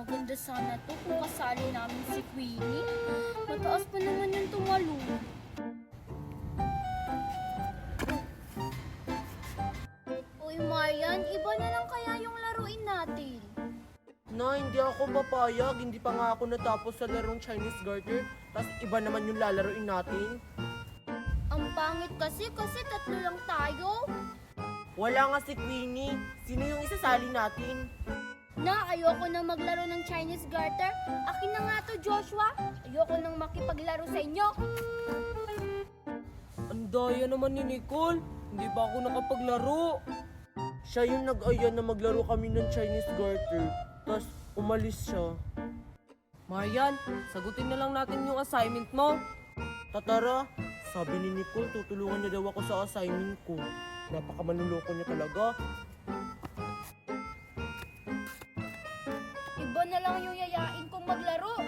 Maganda sana to kung kasali namin si Queenie. Mataas pa naman yung tumalo. Uy, Marian, iba na lang kaya yung laruin natin. Na, hindi ako papayag. Hindi pa nga ako natapos sa larong Chinese Garter. Tapos iba naman yung lalaroin natin. Ang pangit kasi tatlo lang tayo. Wala nga si Queenie. Sino yung isasali natin? Na, ayoko na maglaro ng Chinese Garter. Akin na nga to, Joshua. Ayoko nang makipaglaro sa inyo. Ang daya naman ni Nicole. Hindi pa ako nakapaglaro. Siya yung nag-aya na maglaro kami ng Chinese Garter. Tapos umalis siya. Marian, sagutin na lang natin yung assignment mo. Tatara, sabi ni Nicole tutulungan niya daw ako sa assignment ko. Napakamanluloko niya talaga. Iba na lang yung yayain kong maglaro.